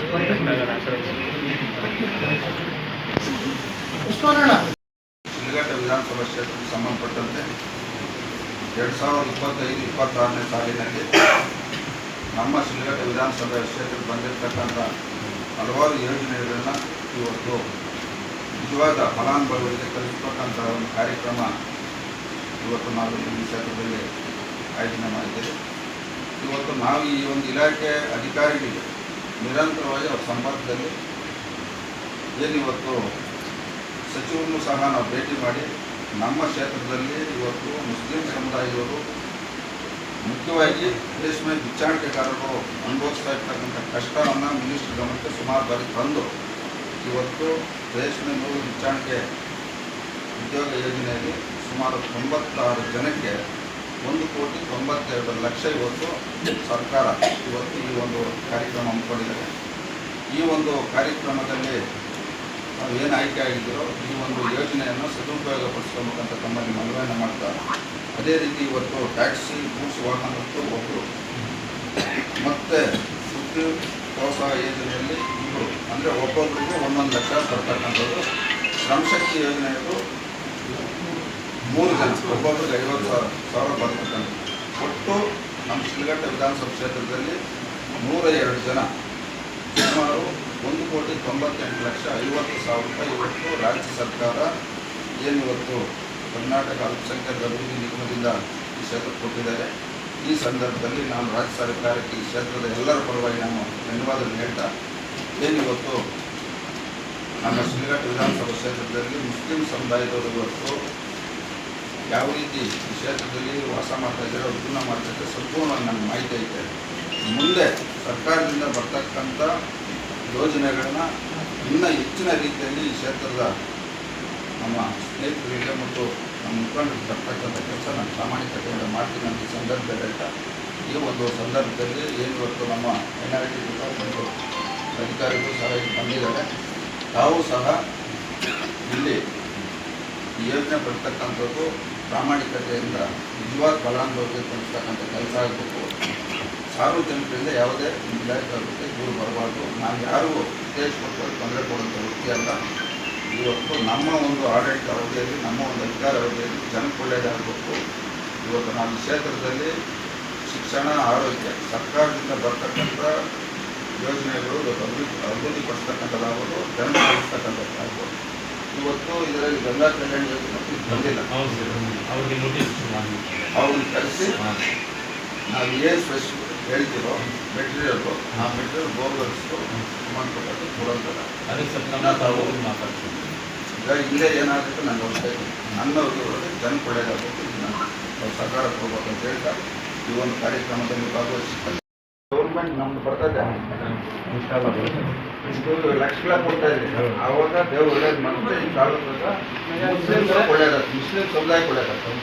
ಶಿಡ್ಲಘಟ್ಟ ವಿಧಾನಸಭಾ ಕ್ಷೇತ್ರಕ್ಕೆ ಸಂಬಂಧಪಟ್ಟಂತೆ 2025-26ನೇ ಸಾಲಿನಲ್ಲಿ ನಮ್ಮ ಶಿಡ್ಲಘಟ್ಟ ವಿಧಾನಸಭಾ ಕ್ಷೇತ್ರಕ್ಕೆ ಬಂದಿರತಕ್ಕಂಥ ಹಲವಾರು ಯೋಜನೆಗಳನ್ನು ಇವತ್ತು ನಿಜವಾದ ಫಲಾನುಭವಿಗಳಿಗೆ ತಲುಪತಕ್ಕಂಥ ಒಂದು ಕಾರ್ಯಕ್ರಮ ಇವತ್ತು ನಾವು ಈ ಕ್ಷೇತ್ರದಲ್ಲಿ ಆಯೋಜನೆ ಮಾಡಿದ್ದೇವೆ. ಇವತ್ತು ನಾವು ಈ ಒಂದು ಇಲಾಖೆ ಅಧಿಕಾರಿಗಳಿಗೆ ನಿರಂತರವಾಗಿ ಅವರ ಸಂಪರ್ಕದಲ್ಲಿ ಏನಿವತ್ತು ಸಚಿವರನ್ನು ಸಹ ನಾವು ಭೇಟಿ ಮಾಡಿ ನಮ್ಮ ಕ್ಷೇತ್ರದಲ್ಲಿ ಇವತ್ತು ಮುಸ್ಲಿಂ ಸಮುದಾಯದವರು ಮುಖ್ಯವಾಗಿ ರೇಷ್ಮೆ ಬಿಚ್ಚಾಣಿಕೆಗಾರರು ಅನುಭವಿಸ್ತಾ ಇರ್ತಕ್ಕಂಥ ಕಷ್ಟವನ್ನು ಮಿನಿಸ್ಟರ್ ಗಮನಕ್ಕೆ ಸುಮಾರು ಬಾರಿ ತಂದು ಇವತ್ತು ರೇಷ್ಮೆ ನೂಲು ಬಿಚ್ಚಾಣಿಕೆ ಉದ್ಯೋಗ ಯೋಜನೆಯಲ್ಲಿ ಸುಮಾರು 96 ಜನಕ್ಕೆ 1,92,00,000 ಇವತ್ತು ಸರ್ಕಾರ ಇವತ್ತು ಈ ಒಂದು ಕಾರ್ಯಕ್ರಮ ಹಮ್ಮಿಕೊಂಡಿದ್ದಾರೆ. ಈ ಒಂದು ಕಾರ್ಯಕ್ರಮದಲ್ಲಿ ನಾವು ಏನು ಆಯ್ಕೆ ಆಗಿದ್ದೀರೋ ಈ ಒಂದು ಯೋಜನೆಯನ್ನು ಸದುಪಯೋಗಪಡಿಸ್ಕೊಬೇಕಂತ ತಮ್ಮಲ್ಲಿ ಮನವಿಯನ್ನು ಮಾಡ್ತಾ, ಅದೇ ರೀತಿ ಇವತ್ತು ಟ್ಯಾಕ್ಸಿ ಗೂಡ್ಸ್ ವಾಹನದ್ದು ಒಬ್ಬರು ಮತ್ತು ಸುದ್ದಿ ಪ್ರೋತ್ಸಾಹ ಯೋಜನೆಯಲ್ಲಿ ಇಬ್ಬರು ಅಂದರೆ ಒಬ್ಬೊಬ್ಬರಿಗೆ 1,1 ಲಕ್ಷ ಬರ್ತಕ್ಕಂಥದ್ದು. ಶ್ರಮಶಕ್ತಿ ಯೋಜನೆಯದು 3 ಜನ ಒಬ್ಬೊಬ್ಬರಿಗೆ 50,000 ಬರ್ತಕ್ಕಂಥದ್ದು. ಒಟ್ಟು ನಮ್ಮ ಶಿಡ್ಲಘಟ್ಟ ವಿಧಾನಸಭಾ ಕ್ಷೇತ್ರದಲ್ಲಿ 102 ಜನ ಸುಮಾರು 1,98,50,000 ರೂಪಾಯಿ ಇವತ್ತು ರಾಜ್ಯ ಸರ್ಕಾರ ಏನಿವತ್ತು ಕರ್ನಾಟಕ ಅಲ್ಪಸಂಖ್ಯಾತರ ಅಭಿವೃದ್ಧಿ ನಿಗಮದಿಂದ ಈ ಕ್ಷೇತ್ರಕ್ಕೆ ಕೊಟ್ಟಿದ್ದಾರೆ. ಈ ಸಂದರ್ಭದಲ್ಲಿ ನಾನು ರಾಜ್ಯ ಸರ್ಕಾರಕ್ಕೆ ಈ ಕ್ಷೇತ್ರದ ಎಲ್ಲರ ಪರವಾಗಿ ನಾನು ಧನ್ಯವಾದಗಳನ್ನು ಹೇಳ್ತಾ, ಏನಿವತ್ತು ನಮ್ಮ ಶಿಡ್ಲಘಟ್ಟ ವಿಧಾನಸಭಾ ಕ್ಷೇತ್ರದಲ್ಲಿ ಮುಸ್ಲಿಂ ಸಮುದಾಯದವರು ಇವತ್ತು ಯಾವ ರೀತಿ ಈ ಕ್ಷೇತ್ರದಲ್ಲಿ ವಾಸ ಮಾಡ್ತಾ ಇದ್ದಾರೆ, ಅವ್ರು ಜೀವನ ಮಾಡ್ತಾ ಇದ್ದಾರೆ ಸಂಪೂರ್ಣವಾಗಿ ನನಗೆ ಮಾಹಿತಿ ಐತೆ. ಮುಂದೆ ಸರ್ಕಾರದಿಂದ ಬರ್ತಕ್ಕಂಥ ಯೋಜನೆಗಳನ್ನು ಇನ್ನೂ ಹೆಚ್ಚಿನ ರೀತಿಯಲ್ಲಿ ಈ ಕ್ಷೇತ್ರದ ನಮ್ಮ ಸ್ನೇಹಿತರಿಗೆ ಮತ್ತು ನಮ್ಮ ಮುಖಂಡರಿಗೆ ಬರ್ತಕ್ಕಂಥ ಕೆಲಸ ನಾನು ಪ್ರಾಮಾಣಿಕತೆಯಿಂದ ಮಾಡ್ತೀನಿ ಅಂತ ಈ ಸಂದರ್ಭದಲ್ಲಿ ಹೇಳ್ತಾ, ಈ ಒಂದು ಸಂದರ್ಭದಲ್ಲಿ ಏನಿವತ್ತು ನಮ್ಮ ಮೈನಾರಿಟಿ ಡಿಪಾರ್ಟ್ಮೆಂಟು ಅಧಿಕಾರಿಗಳು ಸಹ ಇಲ್ಲಿ ಬಂದಿದ್ದಾರೆ. ತಾವು ಸಹ ಇಲ್ಲಿ ಈ ಯೋಜನೆ ಬರ್ತಕ್ಕಂಥದ್ದು ಪ್ರಾಮಾಣಿಕತೆಯಿಂದ ನಿಜವಾದ ಫಲಾನುಭವಿಗೆ ತಲುಪಿಸ್ತಕ್ಕಂಥ ಕೆಲಸ ಆಗಬೇಕು. ಸಾರ್ವಜನಿಕರಿಂದ ಯಾವುದೇ ಇಲಾಖೆ ಬಗ್ಗೆ ದೂರು ಬರಬಾರ್ದು. ನಾನು ಯಾರಿಗೂ ಉದ್ದೇಶಪೂರ್ವಕವಾಗಿ ತೊಂದರೆ ಕೊಡುವಂಥ ವ್ಯಕ್ತಿ ಅಲ್ಲ. ಇವತ್ತು ನಮ್ಮ ಒಂದು ಆಡಳಿತ ಅವಧಿಯಲ್ಲಿ, ನಮ್ಮ ಒಂದು ಅಧಿಕಾರ ಅವಧಿಯಲ್ಲಿ ಜನಕ್ಕೆ ಒಳ್ಳೆಯದಾಗಬೇಕು. ಇವತ್ತು ನಮ್ಮ ಕ್ಷೇತ್ರದಲ್ಲಿ ಶಿಕ್ಷಣ, ಆರೋಗ್ಯ ಸರ್ಕಾರದಿಂದ ಬರ್ತಕ್ಕಂಥ ಯೋಜನೆಗಳು ಅಭಿವೃದ್ಧಿಪಡಿಸ್ತಕ್ಕಂಥದ್ದಾಗ್ಬೋದು, ಜನರು ಬಳಸ್ತಕ್ಕಂಥದ್ದಾಗ್ಬೋದು. ಇವತ್ತು ಇದರಲ್ಲಿ ಗಂಗಾ ಕಲ್ಯಾಣ ಯೋಜನೆ ಬಂದಿಲ್ಲ, ಅವ್ರನ್ನ ಕರೆಸಿ ನಾವು ಏನು ಸ್ಪೆಷಲ್ ಹೇಳ್ತೀರೋ ಮೆಟೀರಿಯಲ್ಲು ಆ ಮೆಟೀರಿಯಲ್ ಬೋರ್ವೆಲ್ಸ್ಗೂ ಸಂಬಂಧಪಟ್ಟದ್ದು ಕೊಡೋಂಥದ್ದು. ಈಗ ಇಲ್ಲೇ ಏನಾಗುತ್ತೆ ನಾನು ನೋಡ್ತಾ ಇದ್ದೀನಿ. ನನ್ನ ಉದ್ಯೋಗದಲ್ಲಿ ಜನಕ್ಕೆ ಒಳ್ಳೆಯದಾಗಬೇಕು, ಇದನ್ನು ನಾವು ಸರ್ಕಾರ ಕೊಡ್ಬೇಕು ಅಂತ ಹೇಳ್ತಾ ಈ ಒಂದು ಕಾರ್ಯಕ್ರಮದಲ್ಲಿ ಭಾಗವಹಿಸ್ತಾರೆ. ಗೌರ್ಮೆಂಟ್ ನಮ್ದು ಬರ್ತದೆ ಇದು ಲಕ್ಷ ಕೊಡ್ತಾ ಇದ್ದೀವಿ. ಆವಾಗ ದೇವ್ರು ಒಳ್ಳೇದು ಮತ್ತೆ ಈ ಕಾಲದಾಗ ಮುಸ್ಲಿಮ್ಸ್ ಒಳ್ಳೇದಾಗ್ತದೆ, ಮುಸ್ಲಿಂ ಸಮುದಾಯಕ್ಕೆ ಒಳ್ಳೇದಾಗ್ತದೆ.